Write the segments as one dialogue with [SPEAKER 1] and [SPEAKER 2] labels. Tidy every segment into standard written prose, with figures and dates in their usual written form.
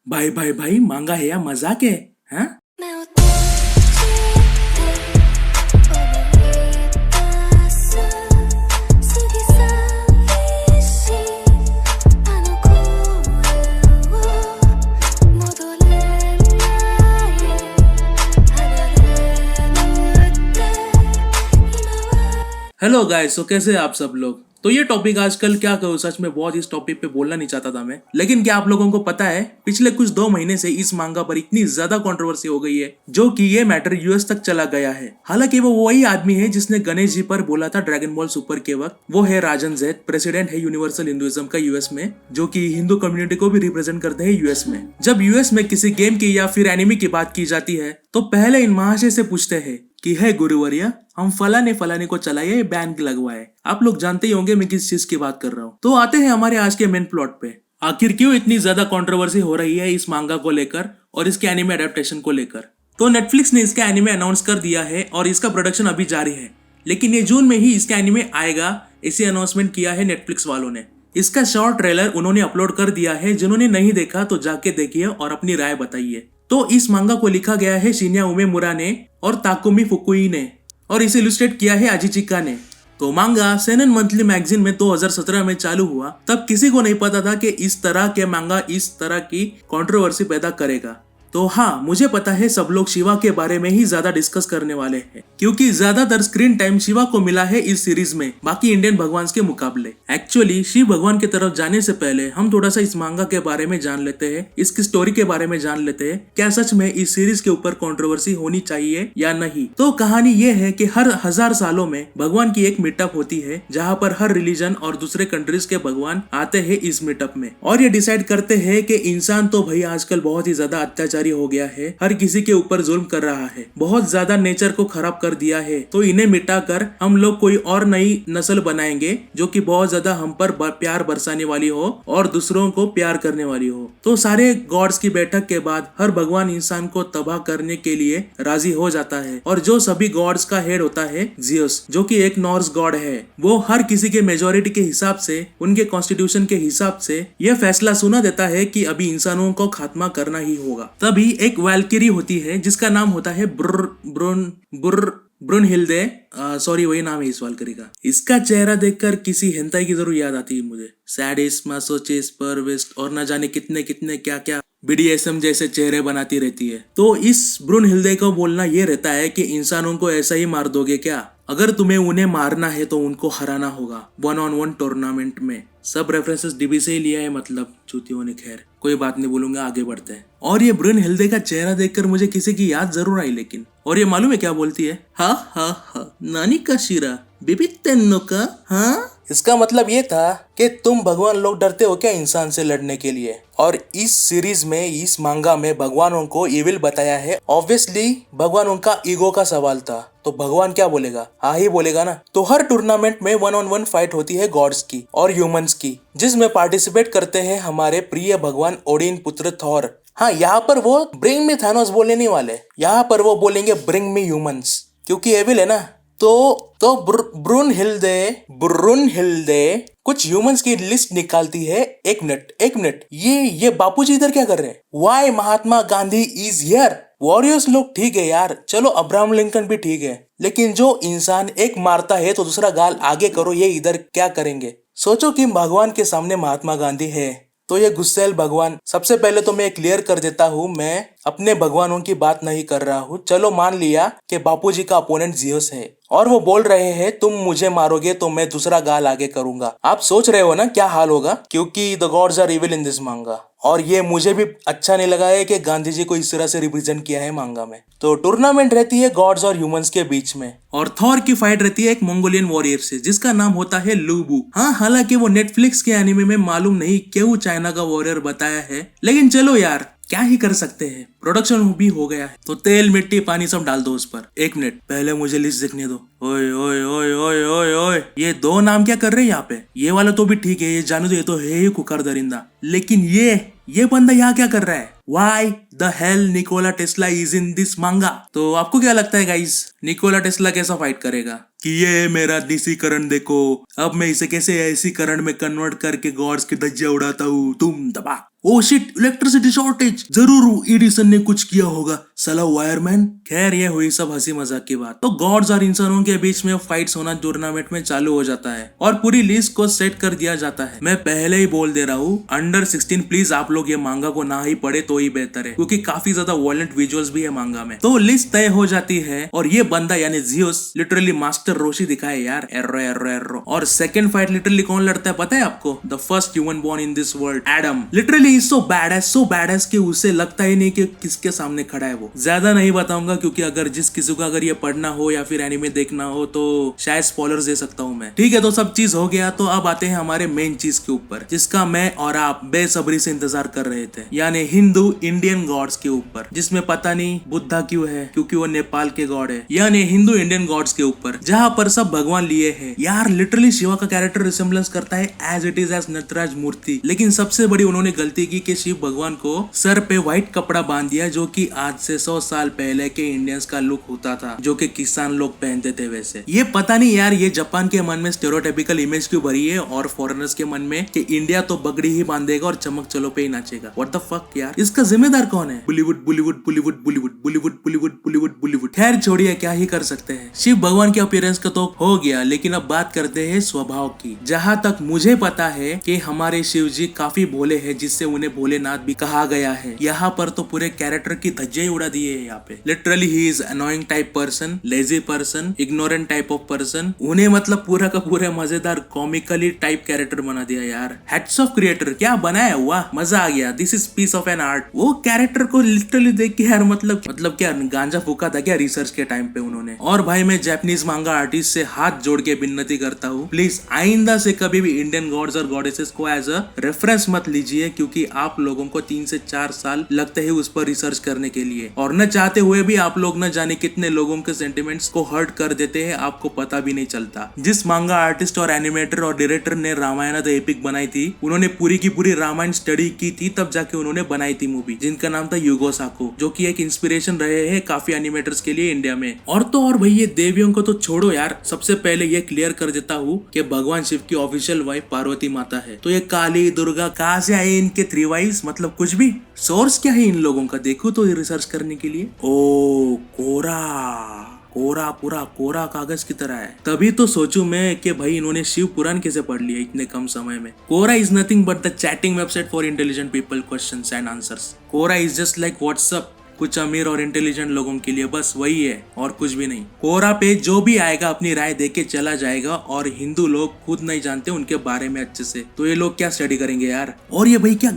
[SPEAKER 1] भाई भाई भाई, मांगा है या मजाक है? हाँ? हेलो गाइस, तो कैसे हैं आप सब लोग? तो ये टॉपिक आजकल क्या कहूँ, सच में बहुत इस टॉपिक पे बोलना नहीं चाहता था मैं, लेकिन क्या आप लोगों को पता है पिछले कुछ 2 महीने से इस मांगा पर इतनी ज्यादा कंट्रोवर्सी हो गई है जो कि ये मैटर यूएस तक चला गया है। हालांकि वो वही आदमी है जिसने गणेश जी पर बोला था ड्रैगन बॉल सुपर के वक्त। वो है राजन जैद, प्रेसिडेंट है यूनिवर्सल हिंदुइज्म का यूएस में, जो कि हिंदू कम्युनिटी को भी रिप्रेजेंट करते हैं यूएस में। जब यूएस में किसी गेम की या फिर एनिमी की बात की जाती है तो पहले इन महाशय से पूछते हैं कि है गुरुवर्य, हम फलाने को चलाए बैन लगवाए। आप लोग जानते ही होंगे मैं किस चीज की बात कर रहा हूँ। तो आते हैं हमारे आज के मेन प्लॉट पे। आखिर क्यों इतनी ज्यादा कंट्रोवर्सी हो रही है इस मांगा को लेकर और इसके एनिमे अडेप्टेशन को लेकर? तो नेटफ्लिक्स ने इसका एनिमे अनाउंस कर दिया है और इसका प्रोडक्शन अभी जारी है, लेकिन ये जून में ही इसका एनिमे आएगा, ऐसी अनाउंसमेंट किया है नेटफ्लिक्स वालों ने। इसका शॉर्ट ट्रेलर उन्होंने अपलोड कर दिया है, जिन्होंने नहीं देखा तो जाके देखिए और अपनी राय बताइए। तो इस मांगा को लिखा गया है शिन्या उमेमुरा ने और ताकुमी फुकुई ने, और इसे इलस्ट्रेट किया है अजिचिका ने। तो मांगा सेनन मंथली मैगजीन में 2017 में चालू हुआ। तब किसी को नहीं पता था कि इस तरह के मांगा इस तरह की कंट्रोवर्सी पैदा करेगा। तो हाँ, मुझे पता है सब लोग शिवा के बारे में ही ज्यादा डिस्कस करने वाले हैं, क्योंकि ज्यादातर स्क्रीन टाइम शिवा को मिला है इस सीरीज में बाकी इंडियन भगवान के मुकाबले। एक्चुअली शिव भगवान की तरफ जाने से पहले हम थोड़ा सा इस मांगा के बारे में जान लेते हैं, इसकी स्टोरी के बारे में जान लेते हैं। क्या सच में इस सीरीज के ऊपर कंट्रोवर्सी होनी चाहिए या नहीं? तो कहानी ये है कि हर 1000 सालों में भगवान की एक मीटअप होती है, जहाँ पर हर रिलीजन और दूसरे कंट्रीज के भगवान आते हैं इस मीटअप में, और ये डिसाइड करते हैं कि इंसान तो भाई आजकल बहुत ही ज्यादा अत्याचारी हो गया है, हर किसी के ऊपर जुल्म कर रहा है, बहुत ज्यादा नेचर को खराब कर दिया है। तो इन्हें मिटाकर हम लोग कोई और नई नस्ल बनाएंगे जो कि बहुत ज्यादा हम पर प्यार बरसाने वाली हो और दूसरों को प्यार करने वाली हो। तो सारे गॉड्स की बैठक के बाद हर भगवान इंसान को तबाह करने के लिए राजी हो जाता है, और जो सभी गॉड्स का हेड होता है जियस, जो कि एक नॉर्स गॉड है, वो हर किसी के मेजोरिटी के हिसाब से, उनके कॉन्स्टिट्यूशन के हिसाब से यह फैसला सुना देता है कि अभी इंसानों को खात्मा करना ही होगा। तभी एक वैल्किरी होती है जिसका नाम होता है ब्रुनहिल्डे, सॉरी वही नाम है इस वैल्किरी का। इसका चेहरा देखकर किसी हेंताई की जरूर याद आती है मुझे। सैडिस्ट, मासोचिस्ट, परविस्ट और न जाने कितने कितने क्या क्या बीडीएसएम जैसे चेहरे बनाती रहती है। तो इस ब्रुनहिल्डे को बोलना ये रहता है कि इंसानों को ऐसा ही मार दोगे क्या? अगर तुम्हें उन्हें मारना है तो उनको हराना होगा 1-on-1 टूर्नामेंट में। सब रेफरेंसेस डीबी से ही लिया है, मतलब चूतियों ने। खैर कोई बात नहीं, बोलूंगा, आगे बढ़ते हैं। और ये ब्रुनहिल्डे का चेहरा देखकर मुझे किसी की याद जरूर आई, लेकिन और ये मालूम है क्या बोलती है? हा हा हा, नानी का शिरा बेबी तेन्नो का। हाँ, इसका मतलब ये था कि तुम भगवान लोग डरते हो क्या इंसान से लड़ने के लिए? और इस सीरीज में, इस मांगा में भगवानों को इविल बताया है। ऑब्वियसली भगवानों का ईगो का सवाल था, तो भगवान क्या बोलेगा? हाँ ही बोलेगा ना। तो हर टूर्नामेंट में 1-on-1 फाइट होती है गॉड्स की और ह्यूमंस की, जिसमें पार्टिसिपेट करते हैं हमारे प्रिय भगवान ओडिन पुत्र थॉर। हाँ, यहाँ पर वो ब्रिंग मी थानोस बोलने नहीं वाले, यहाँ पर वो बोलेंगे ब्रिंग मी ह्यूमंस, क्योंकि एविल है ना। तो ब्रुनहिल्डे कुछ ह्यूमंस की लिस्ट निकालती है। एक मिनट, ये बापूजी इधर क्या कर रहे हैं? Why Mahatma Gandhi is here? Warriors लोग ठीक है यार, चलो अब्राहम लिंकन भी ठीक है, लेकिन जो इंसान एक मारता है तो दूसरा गाल आगे करो, ये इधर क्या करेंगे? सोचो कि भगवान के सामने महात्मा गांधी है, तो ये गुस्सेल भगवान। सबसे पहले तो मैं क्लियर कर देता हूँ, मैं अपने भगवानों की बात नहीं कर रहा हूँ। चलो मान लिया कि बापूजी का अपोनेंट जियोस है और वो बोल रहे हैं तुम मुझे मारोगे तो मैं दूसरा गाल आगे करूंगा। आप सोच रहे हो ना क्या हाल होगा, क्योंकि the gods are evil in this manga. और ये मुझे भी अच्छा नहीं लगा है कि गांधी जी को इस तरह से रिप्रेजेंट किया है मांगा में। तो टूर्नामेंट रहती है गॉड्स और ह्यूमंस के बीच में, और थॉर की फाइट रहती है एक मंगोलियन वॉरियर से जिसका नाम होता है लूबू। हाँ, हालांकि वो नेटफ्लिक्स के एनिमे में मालूम नहीं क्यों चाइना का वॉरियर बताया है, लेकिन चलो यार क्या ही कर सकते हैं, प्रोडक्शन भी हो गया है तो तेल मिट्टी पानी सब डाल दो उस पर। एक मिनट, पहले मुझे लिस्ट देखने दो। ओए ओए ओए ओए ओए ओए, ये 2 नाम क्या कर रहे हैं यहाँ पे? ये वाला तो भी ठीक है, ये जानो तो ये तो है ही कुकर दरिंदा, लेकिन ये बंदा यहाँ क्या कर रहा है? Why the hell Nikola Tesla is in this manga? तो आपको क्या लगता है गाइस, निकोला टेस्ला कैसा फाइट करेगा? कि ये मेरा डीसी करंट देखो, अब मैं इसे कैसे ऐसी करंट में कन्वर्ट करके गॉड्स की धज्जियां उड़ाता हूँ, तुम दबा। ओ शिट, इलेक्ट्रिसिटी शॉर्टेज, जरूर एडिसन ने कुछ किया होगा, साला वायरमैन। खैर ये हुई सब हंसी मजाक की बात। तो गॉड्स और इंसानों के बीच में फाइट्स होना टूर्नामेंट में चालू हो जाता है और पूरी लिस्ट को सेट कर दिया जाता है। मैं पहले ही बोल दे रहा हूँ, अंडर 16 प्लीज आप लोग ये मांगा को ना ही पढ़े तो ही बेहतर है, क्योंकि काफी ज्यादा वायलेंट विजुअल्स भी है मांगा में। तो लिस्ट तय हो जाती है और ये बंदा यानी जियोस लिटरली मास्टर रोशी दिखाए यार, एर्रो एर्रो एर्रो। और सेकंड फाइट लिटरली कौन लड़ता है पता है आपको? The first human born in this world, Adam. Literally so bad कि उसे लगता ही नहीं कि किसके सामने खड़ा है वो। ज्यादा नहीं बताऊंगा क्योंकि अगर जिस किसी को अगर ये पढ़ना हो या फिर एनिमे देखना हो तो शायद स्पॉयलर्स दे सकता हूँ मैं। ठीक है, तो सब चीज हो गया, तो अब आते हैं हमारे मेन चीज के ऊपर जिसका मैं और आप बेसब्री से इंतजार कर रहे थे, यानी हिंदू इंडियन गॉड्स के ऊपर, जिसमें पता नहीं बुद्धा क्यों है, क्योंकि वो नेपाल के गॉड है, यानी हिंदू इंडियन गॉड्स के ऊपर, जहाँ पर सब भगवान लिए हैं। यार लिटरली शिवा का कैरेक्टर रिसेम्बलेंस करता है as it is as Nataraj मूर्ति, लेकिन सबसे बड़ी उन्होंने गलती की कि शिव भगवान को सर पे व्हाइट कपड़ा बांध दिया, जो कि आज से 100 साल पहले के इंडियंस का लुक होता था, जो कि किसान लोग पहनते थे। वैसे ये पता नहीं यार, ये जापान के मन में स्टेरियोटाइपिकल इमेज क्यों भरी है और फॉरेनर्स के मन में कि इंडिया तो बगड़ी ही बांधेगा और चमक चलो पे ही नाचेगा। व्हाट द फक यार, इसका जिम्मेदार कौन है? बॉलीवुड बॉलीवुड बॉलीवुड बॉलीवुड बॉलीवुड बॉलीवुड बॉलीवुड बॉलीवुड। खैर छोड़िए, क्या ही कर सकते हैं। शिव भगवान के अपीयरेंस का तो हो गया, लेकिन अब बात करते हैं स्वभाव की। जहाँ तक मुझे पता है कि हमारे शिव जी काफी भोले हैं, जिससे उन्हें भोलेनाथ भी कहा गया है। यहाँ पर तो पूरे कैरेक्टर की धज्जियां उड़ा दी है यहाँ पे। Literally he is annoying type person, lazy person, ignorant type of person. उन्हें मतलब पूरा का पूरा मजेदार कॉमिकली टाइप कैरेक्टर बना दिया यार। हेड्स ऑफ क्रिएटर क्या बनाया हुआ, मजा आ गया। This is peace of an art. वो कैरेक्टर को लिटरली देख के यार मतलब क्या गांजा फूका था क्या रिसर्च के टाइम पे उन्होंने। और भाई मैं जापानीज मांगा आर्टिस्ट से हाथ जोड़ के विनती करता हूँ, प्लीज आइंदा से कभी भी इंडियन गॉड्स और गॉडेसेस को एज अ रेफरेंस मत लीजिए, क्योंकि आप लोगों को 3 से 4 साल लगते हैं उस पर रिसर्च करने के लिए, और न चाहते हुए भी आप लोग न जाने कितने लोगों के सेंटिमेंट्स को हर्ट कर देते हैं, आपको पता भी नहीं चलता। जिस मांगा आर्टिस्ट और एनिमेटर और डायरेक्टर ने रामायण द एपिक बनाई थी, उन्होंने पूरी की पूरी रामायण स्टडी की थी, तब जाके उन्होंने बनाई थी मूवी, जिनका नाम था युगो साको, जो कि एक इंस्पिरेशन रहे हैं काफी एनिमेटर्स के लिए इंडिया में। और तो और भाई ये देवियों को तो छोड़ो यार, सबसे पहले ये क्लियर कर देता हूँ कि भगवान शिव की ऑफिशियल वाइफ पार्वती माता है। तो ये काली दुर्गा कहाँ से आए इनके 3 वाइफ्स, मतलब कुछ भी सोर्स क्या है इन लोगों का, देखो तो रिसर्च करने के लिए। ओ कोरा पूरा कोरा कागज की तरह है। तभी तो सोचूं मैं कि भाई इन्होंने शिव पुराण कैसे पढ़ लिया इतने कम समय में। Quora is nothing but the chatting website for intelligent people, questions and answers. Quora is just like WhatsApp, कुछ अमीर और इंटेलिजेंट लोगों के लिए, बस वही है और कुछ भी नहीं। कोरा पे जो भी आएगा अपनी राय देके चला जाएगा, और हिंदू लोग खुद नहीं जानते उनके बारे में अच्छे से, तो ये लोग क्या स्टडी करेंगे यार। और ये भाई क्या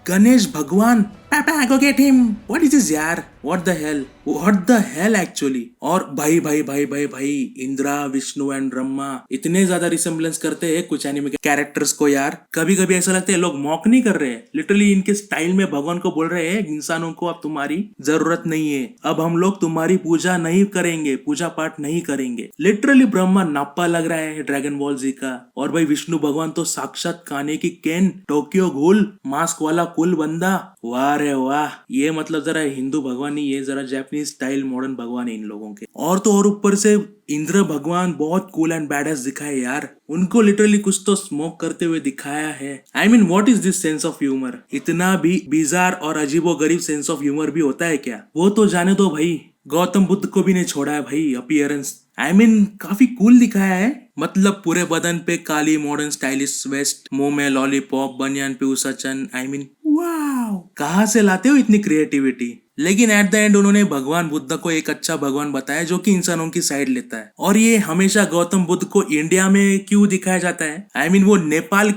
[SPEAKER 1] गणेश भगवान, पापा go get him, what is this यार, what the hell actually। और भाई भाई भाई भाई भाई इंद्रा, विष्णु एंड ब्रह्मा इतने ज्यादा रिसेम्बलेंस करते हैं कुछ एनिमे कैरेक्टर्स को यार, कभी कभी ऐसा लगता है लोग मॉक नहीं कर रहे हैं, लिटरली इनके स्टाइल में भगवान को बोल रहे हैं इंसानों को अब तुम्हारी जरूरत नहीं है, अब हम लोग तुम्हारी पूजा नहीं करेंगे, पूजा पाठ नहीं करेंगे। लिटरली ब्रह्मा नाप्पा लग रहा है ड्रैगन बॉल जी का, और भाई विष्णु भगवान तो साक्षात काने की केन, टोक्यो घूल, मास्क वाला कुल बंदा। वाह रे वाह, ये मतलब जरा हिंदू भगवान ही, ये जरा जापानीज स्टाइल मॉडर्न भगवान है इन लोगों के। और तो और ऊपर से इंद्र भगवान बहुत कूल एंड बैडएस दिखाए यार, उनको लिटरली कुछ तो स्मोक करते हुए दिखाया है। I mean what is this sense of humour, इतना भी बिजार और अजीबोगरीब सेंस ऑफ ह्यूमर भी होता है क्या? वो तो जाने दो भाई, गौतम बुद्ध को भी नहीं छोड़ा है भाई अपीयरेंस। आई मीन काफी कूल दिखाया है, मतलब पूरे बदन पे काली मॉडर्न स्टाइलिश वेस्ट, मुंह में लॉलीपॉप, बनियान पे उसचन। आई मीन वाओ, कहाँ से लाते हो इतनी क्रिएटिविटी। लेकिन एट द एंड उन्होंने भगवान बुद्ध को एक अच्छा भगवान बताया जो कि इंसानों की साइड लेता है। और ये हमेशा गौतम बुद्ध को इंडिया में क्यों दिखाया जाता है? आई मीन वो नेपाल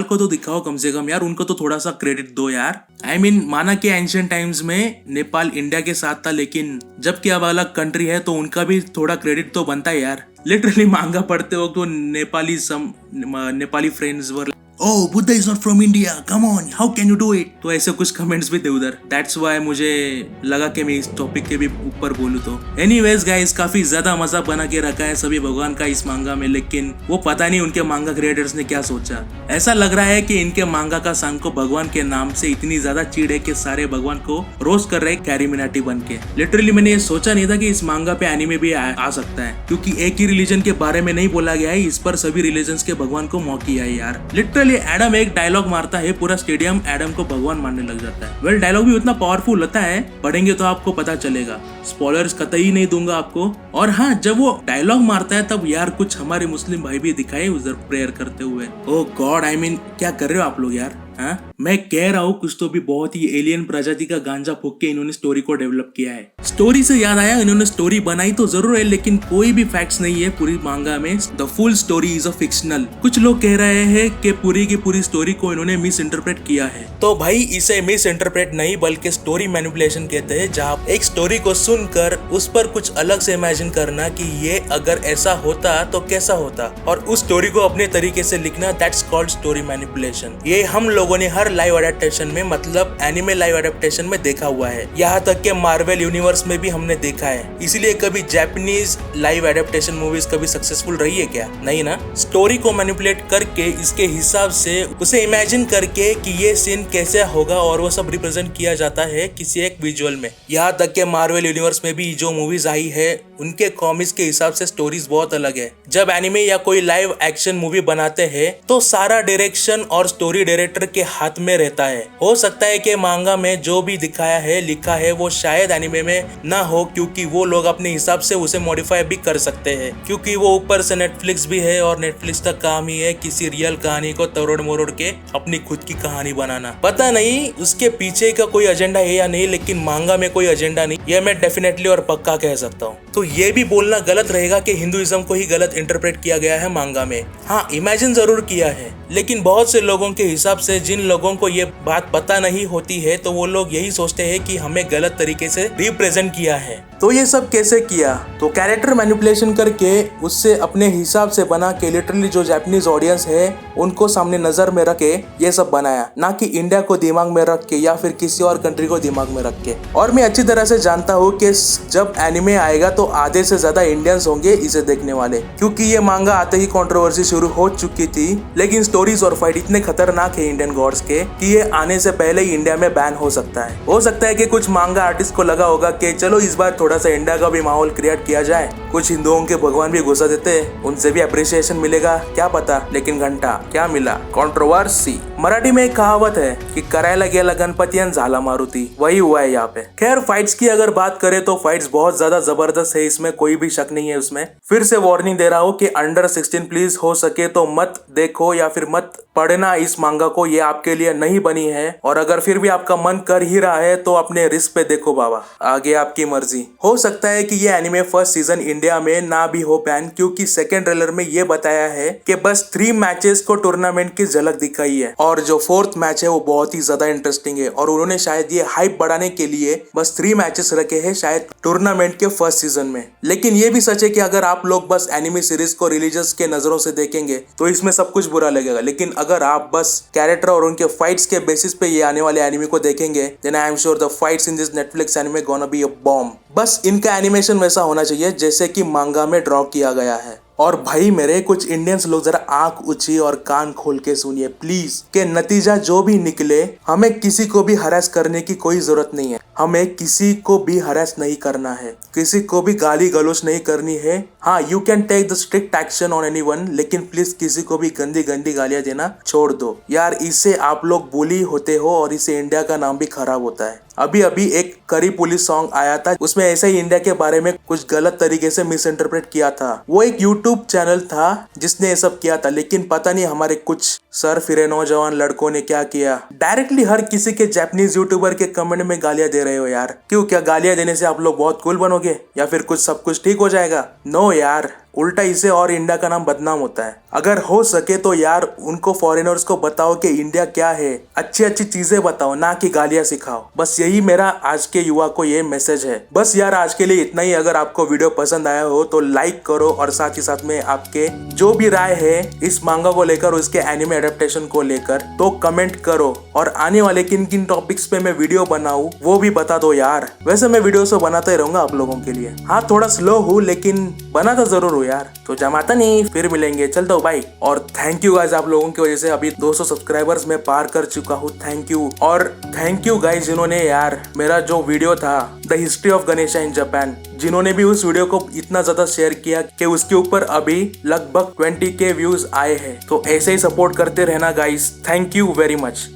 [SPEAKER 1] को तो दिखाओ कम से कम यार, उनको तो थोड़ा सा क्रेडिट दो यार। आई मीन माना कि एंशिएंट टाइम्स में नेपाल इंडिया के साथ था, लेकिन जबकि अब अलग कंट्री है तो उनका भी थोड़ा क्रेडिट तो बनता है यार। लिटरली मांगा पढ़ते हो तो Nepali friends were Oh, Buddha is not from India. Come on, how can you do it? तो ऐसे कुछ कमेंट्स भी थे उधर। That's why मुझे लगा कि मैं इस टॉपिक के भी ऊपर बोलूँ तो। Anyways guys, काफी ज्यादा मजा बना के रखा है सभी भगवान का इस मांगा में, लेकिन वो पता नहीं उनके मांगा क्रिएटर्स ने क्या सोचा। ऐसा लग रहा है कि इनके मांगा का सांग को भगवान के नाम से इतनी ज्यादा चिढ़ है कि सारे भगवान को रोस्ट कर रहे कैरीमिनाटी बन के। लिटरली मैंने ये सोचा नहीं था कि इस मांगा पे एनिमे भी आ सकता है, क्योंकि एक ही रिलीजन के बारे में नहीं बोला गया है, इस पर सभी रिलीजन के भगवान को मौकी है यार। लिटरली लिटरली एडम एक डायलॉग मारता है, पूरा स्टेडियम एडम को भगवान मानने लग जाता है। वेल डायलॉग भी उतना पावरफुल होता है, पढ़ेंगे तो आपको पता चलेगा, स्पॉयलर्स कतई नहीं दूंगा आपको। और हाँ, जब वो डायलॉग मारता है तब यार कुछ हमारे मुस्लिम भाई भी दिखाए उधर प्रेयर करते हुए। ओह गॉड, आई मीन क्या कर रहे हो आप लोग यार? हाँ, मैं कह रहा हूँ कुछ तो भी बहुत ही एलियन प्रजाति का गांजा फूक के इन्होंने स्टोरी को डेवलप किया है। स्टोरी से याद आया, इन्होंने स्टोरी बनाई तो जरूर है, लेकिन कोई भी फैक्ट्स नहीं है पूरी मांगा में। The full story is a fictional. कुछ लोग कह रहे हैं कि पूरी की पूरी स्टोरी को इन्होंने मिस इंटरप्रेट किया है। तो भाई इसे मिस इंटरप्रेट नहीं बल्कि स्टोरी मैनिपुलेशन कहते हैं, जहाँ एक स्टोरी को सुनकर उस पर कुछ अलग से इमेजिन करना कि ये अगर ऐसा होता तो कैसा होता, और उस स्टोरी को अपने तरीके से लिखना, दैट्स कॉल्ड स्टोरी मैनिपुलेशन। ये हम लोगों ने हर लाइव अडेप्टेशन में, मतलब एनिमे लाइव अडेप्टेशन में देखा हुआ है, यहाँ तक कि मार्वल यूनिवर्स में भी हमने देखा है। इसीलिए कभी जापानीज लाइव अडेप्टेशन मूवीज कभी सक्सेसफुल रही है क्या? नहीं ना। स्टोरी को मैनिपुलेट करके इसके हिसाब से उसे इमेजिन करके कि ये सीन कैसे होगा, और वो सब रिप्रेजेंट किया जाता है किसी एक विजुअल में। यहाँ तक कि मार्वल यूनिवर्स में भी जो मूवीज आई है उनके कॉमिक्स के हिसाब से स्टोरीज बहुत अलग है। जब एनिमे या कोई लाइव एक्शन मूवी बनाते हैं तो सारा डायरेक्शन और स्टोरी डायरेक्टर के हाथ में रहता है। हो सकता है कि मांगा में जो भी दिखाया है, लिखा है, वो शायद एनिमे में ना हो, क्योंकि वो लोग अपने हिसाब से उसे मॉडिफाई भी कर सकते हैं, क्योंकि वो ऊपर से नेटफ्लिक्स भी है और नेटफ्लिक्स का काम ही है किसी रियल कहानी को तोड़ मरोड़ के अपनी खुद की कहानी बनाना। पता नहीं उसके पीछे का कोई एजेंडा है या नहीं, लेकिन मांगा में कोई एजेंडा नहीं, ये मैं डेफिनेटली और पक्का कह सकता हूँ। तो ये भी बोलना गलत रहेगा कि हिंदुइज्म को ही गलत इंटरप्रेट किया गया है मांगा में। हाँ, इमेजिन जरूर किया है, लेकिन बहुत से लोगों के हिसाब से जिन लोगों को ये बात पता नहीं होती है तो वो लोग यही सोचते हैं कि हमें गलत तरीके से रिप्रेजेंट किया है। तो ये सब कैसे किया? तो कैरेक्टर मैनिपुलेशन करके उससे अपने हिसाब से बना के, लिटरली जो जापानीज ऑडियंस है उनको सामने नजर में रख के ये सब बनाया, ना कि इंडिया को दिमाग में रख के या फिर किसी और कंट्री को दिमाग में रख के। और मैं अच्छी तरह से जानता हूँ कि जब एनिमे आएगा तो आधे से ज्यादा इंडियंस होंगे इसे देखने वाले, क्योंकि ये मांगा आते ही कंट्रोवर्सी शुरू हो चुकी थी। लेकिन स्टोरीज और फाइट इतने खतरनाक है इंडियन गॉड्स के कि ये आने से पहले ही इंडिया में बैन हो सकता है। हो सकता है कि कुछ मांगा आर्टिस्ट को लगा होगा कि चलो इस बार थोड़ा सा इंडिया का भी माहौल क्रिएट किया जाए, कुछ हिंदुओं के भगवान भी घुसा देते, उनसे भी अप्रिसिएशन मिलेगा, क्या पता। लेकिन घंटा क्या मिला? कंट्रोवर्सी। मराठी में एक कहावत है कि करायला गेला गणपति आणि झाला मारुति, वही हुआ है यहाँ पे। खैर, फाइट्स की अगर बात करें तो फाइट्स बहुत ज्यादा जबरदस्त है, इसमें कोई भी शक नहीं है उसमें। फिर से वार्निंग दे रहा हूँ कि अंडर 16 प्लीज, हो सके तो मत देखो या फिर मत पढ़ना इस मांगा को, ये आपके लिए नहीं बनी है। और अगर फिर भी आपका मन कर ही रहा है तो अपने रिस्क पे देखो बाबा, आगे आपकी मर्जी। हो सकता है कि ये एनिमे फर्स्ट सीजन इंडिया में ना भी हो बैन, क्योंकि सेकंड ट्रेलर में ये बताया है कि बस 3 मैचेस को टूर्नामेंट की झलक दिखाई है, और जो 4th मैच है वो बहुत ही ज्यादा इंटरेस्टिंग है, और उन्होंने शायद ये हाइप बढ़ाने के लिए बस 3 मैचेस रखे हैं शायद टूर्नामेंट के फर्स्ट सीजन में। लेकिन ये भी सच है कि अगर आप लोग बस एनिमे सीरीज को रिलीजियस के नजरों से देखेंगे तो इसमें सब कुछ बुरा लगेगा, लेकिन अगर आप बस कैरेक्टर और उनके फाइट्स के बेसिस पे ये आने वाले एनिमे को देखेंगे, then I am sure the fights in this Netflix anime gonna be a bomb. बस इनका एनिमेशन वैसा होना चाहिए जैसे कि मांगा में ड्रॉ किया गया है। और भाई मेरे कुछ इंडियंस लोग जरा आंख ऊंची और कान खोल के सुनिए प्लीज, के नतीजा जो भी निकले, हमें किसी को भी हरास करने की कोई जरूरत नहीं है। हमें किसी को भी हरास नहीं करना है, किसी को भी गाली गलौज नहीं करनी है। हाँ, you can take the strict action on anyone, लेकिन प्लीज किसी को भी गंदी गंदी गालियां देना छोड़ दो यार। इससे आप लोग बुली होते हो और इससे इंडिया का नाम भी खराब होता है। अभी अभी एक करी पुलिस सॉन्ग आया था, उसमें ऐसे ही इंडिया के बारे में कुछ गलत तरीके से मिस इंटरप्रेट किया था। वो एक यूट्यूब चैनल था जिसने ये सब किया था, लेकिन पता नहीं हमारे कुछ सर फिरे नौजवान लड़कों ने क्या किया, डायरेक्टली हर किसी के जापानीज यूट्यूबर के कमेंट में गालियां दे रहे हो यार। क्यों? क्या गालियां देने से आप लोग बहुत कूल बनोगे या फिर कुछ सब कुछ ठीक हो जाएगा? नो यार, उल्टा इससे और इंडिया का नाम बदनाम होता है। अगर हो सके तो यार उनको फॉरेनर्स को बताओ कि इंडिया क्या है, अच्छी अच्छी चीजें बताओ, ना कि गालियां सिखाओ। बस यही मेरा आज के युवा को ये मैसेज है। बस यार आज के लिए इतना ही। अगर आपको वीडियो पसंद आया हो तो लाइक करो, और साथ ही साथ में आपके जो भी राय है इस मांगा को लेकर, उसके एनिमे एडेप्टेशन को लेकर, तो कमेंट करो। और आने वाले किन किन टॉपिक्स पे मैं वीडियो बनाऊं वो भी बता दो यार। वैसे मैं वीडियो तो बनाता ही रहूंगा आप लोगों के लिए। हाँ, थोड़ा स्लो हूँ लेकिन बनाता जरूर हूँ यार। तो जमाता नहीं, फिर मिलेंगे, चलता हूँ बाय। और थैंक यू गाइज, आप लोगों की वजह से अभी 200 सब्सक्राइबर्स मैं पार कर चुका हूँ। Thank you. और थैंक यू गाइज जिन्होंने यार मेरा जो वीडियो था the history of Ganesha in Japan, जिन्होंने भी उस वीडियो को इतना ज्यादा शेयर किया कि उसके ऊपर अभी लगभग 20K व्यूज आए हैं। तो ऐसे ही सपोर्ट करते रहना guys. Thank you very much.